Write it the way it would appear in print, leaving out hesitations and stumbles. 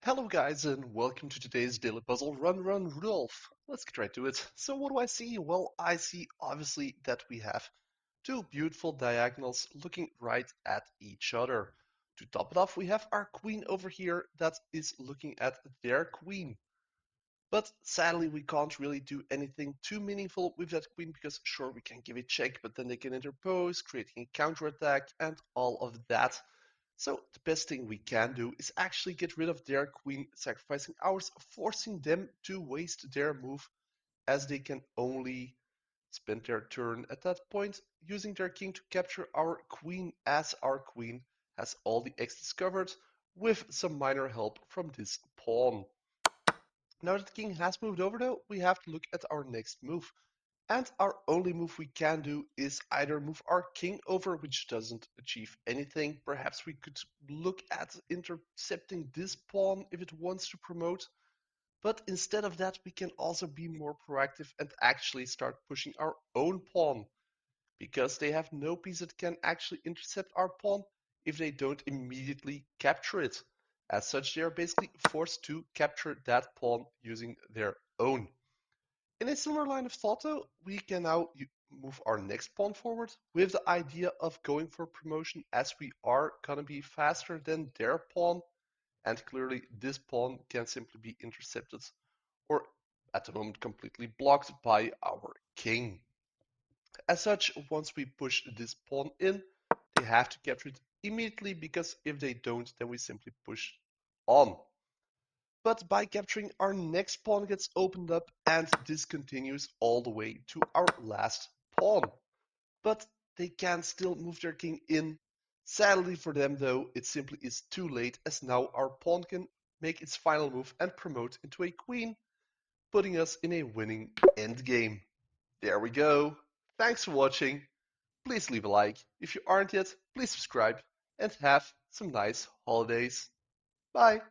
Hello guys and welcome to today's daily puzzle Run Run Rudolph. Let's get right to it. So what do I see? Well, I see obviously that we have two beautiful diagonals looking right at each other. To top it off, we have our queen over here that is looking at their queen. But sadly, we can't really do anything too meaningful with that queen because sure, we can give it check, but then they can interpose, creating a counterattack and all of that. So the best thing we can do is actually get rid of their queen, sacrificing ours, forcing them to waste their move as they can only spend their turn at that point using their king to capture our queen as our queen has all the X's covered with some minor help from this pawn. Now that the king has moved over though, we have to look at our next move. And our only move we can do is either move our king over, which doesn't achieve anything. Perhaps we could look at intercepting this pawn if it wants to promote. But instead of that, we can also be more proactive and actually start pushing our own pawn. Because they have no piece that can actually intercept our pawn if they don't immediately capture it. As such, they are basically forced to capture that pawn using their own. In a similar line of thought though, we can now move our next pawn forward with the idea of going for promotion as we are gonna be faster than their pawn, and clearly this pawn can simply be intercepted or at the moment completely blocked by our king. As such, once we push this pawn in, they have to capture it immediately because if they don't, then we simply push on. But by capturing our next pawn gets opened up and this continues all the way to our last pawn. But they can still move their king in. Sadly for them though, it simply is too late as now our pawn can make its final move and promote into a queen, putting us in a winning endgame. There we go. Thanks for watching. Please leave a like. If you aren't yet, please subscribe and have some nice holidays. Bye.